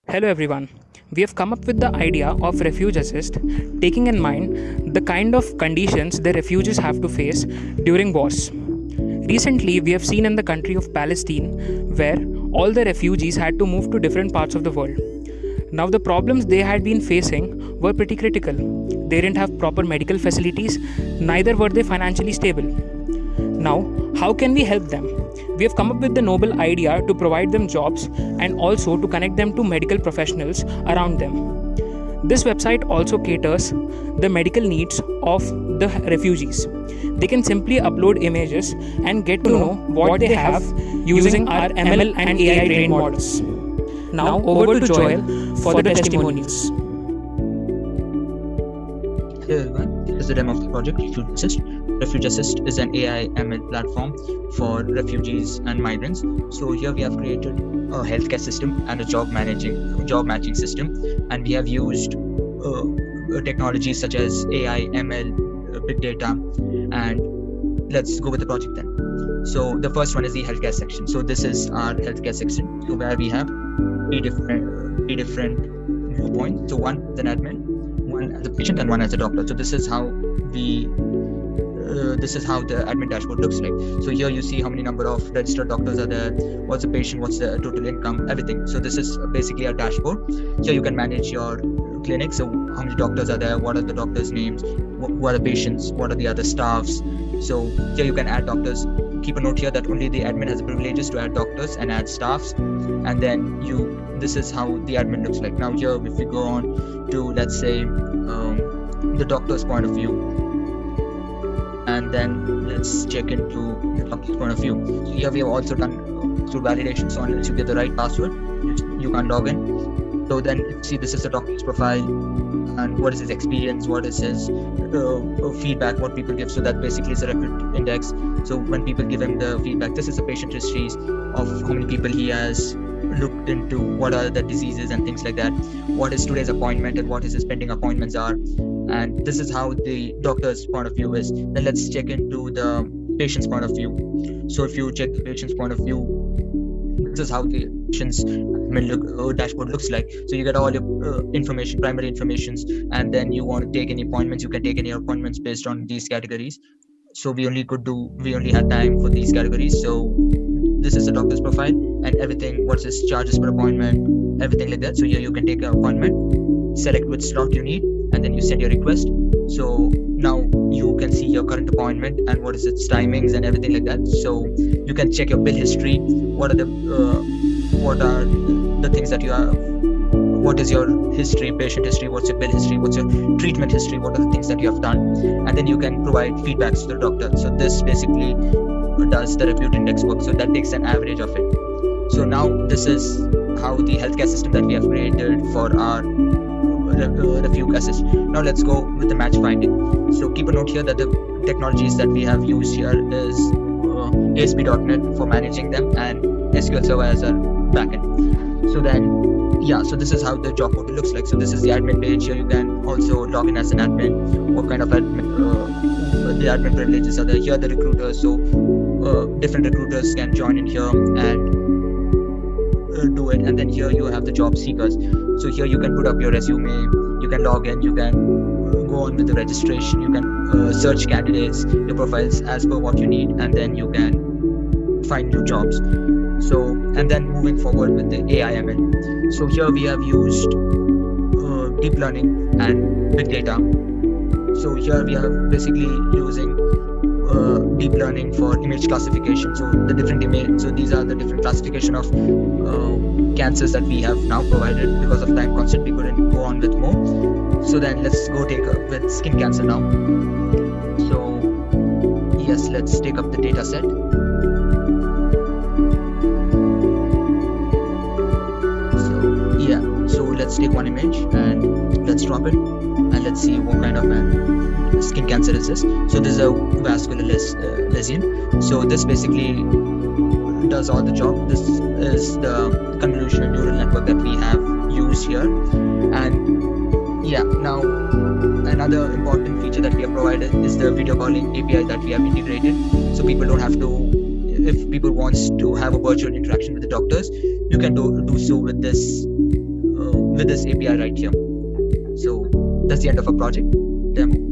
Hello everyone. We have come up with the idea of Refug-Assist, taking in mind the kind of conditions the refugees have to face during wars. Recently, we have seen in the country of Palestine where all the refugees had to move to different parts of the world. Now, the problems they had been facing were pretty critical. They didn't have proper medical facilities, neither were they financially stable. Now, how can we help them? We have come up with the noble idea to provide them jobs and also to connect them to medical professionals around them. This website also caters the medical needs of the refugees. They can simply upload images and get to know what they have using our ML and AI trained models. Now over to Joel for the testimonials. Hello everyone, this is the demo of the project Refug-Assist. Refug-Assist is an AI ML platform for refugees and migrants. So here we have created a healthcare system and a job matching system, and we have used technologies such as AI, ML, big data, and let's go with the project then. So the first one is the healthcare section. So this is our healthcare section, where we have three different viewpoints. So one as an admin, one as a patient, and one as a doctor. So this is how the admin dashboard looks like. So here you see how many number of registered doctors are there, what's the patient, what's the total income, everything. So this is basically a dashboard. Here you can manage your clinic. So how many doctors are there, what are the doctors' names, who are the patients, what are the other staffs. So here you can add doctors. Keep a note here that only the admin has the privileges to add doctors and add staffs. And then this is how the admin looks like. Now here, if we go on to, let's say, the doctor's point of view, and then let's check into the doctor's point of view. So here we have also done through validation. So unless you get the right password, you can't log in. So then you see this is the doctor's profile, and what is his experience, what is his feedback, what people give. So that basically is a record index. So when people give him the feedback, this is the patient histories of how many people he has looked into, what are the diseases and things like that, what is today's appointment and what his pending appointments are. And this is how the doctor's point of view is. Then let's check into the patient's point of view. So if you check the patient's point of view, this is how the patient's dashboard looks like. So you get all your information, primary informations, and then you want to take any appointments, you can take any appointments based on these categories. So we only had time for these categories. So this is the doctor's profile and everything, what's his charges per appointment, everything like that. So here you can take an appointment, select which slot you need, and then you send your request. So now you can see your current appointment and what is its timings and everything like that. So you can check your bill history, what are the things that you have, what is your history, patient history, what's your bill history, what's your treatment history, what are the things that you have done, and then you can provide feedbacks to the doctor. So this basically does the repute index work. So that takes an average of it. So now this is how the healthcare system that we have created for our Refug-Assist. Now let's go with the match finding. So keep a note here that the technologies that we have used here is ASP.NET for managing them and SQL Server as a backend. So then, so this is how the job portal looks like. So this is the admin page. Here you can also log in as an admin. What kind of admin, the admin privileges are there. Here are the recruiters. So different recruiters can join in here and do it. And then here you have the job seekers. So here you can put up your resume, you can log in, you can go on with the registration, you can search candidates, your profiles as per what you need, and then you can find new jobs. So, and then moving forward with the AI/ML. So here we have used deep learning and big data. So here we are basically using deep learning for image classification. So the different image, so these are the different classification of cancers that we have now provided. Because of time constraint, we couldn't go on with more. So then let's go take up with skin cancer now. So yes, let's take up the data set. So let's take one image and let's drop it and let's see what kind of skin cancer is this. So this is a vascular lesion. So this basically does all the job. This is the convolutional neural network that we have used here. And now another important feature that we have provided is the video calling API that we have integrated. So people don't have to, if people wants to have a virtual interaction with the doctors, you can do so with this with this API right here. So that's the end of our project demo.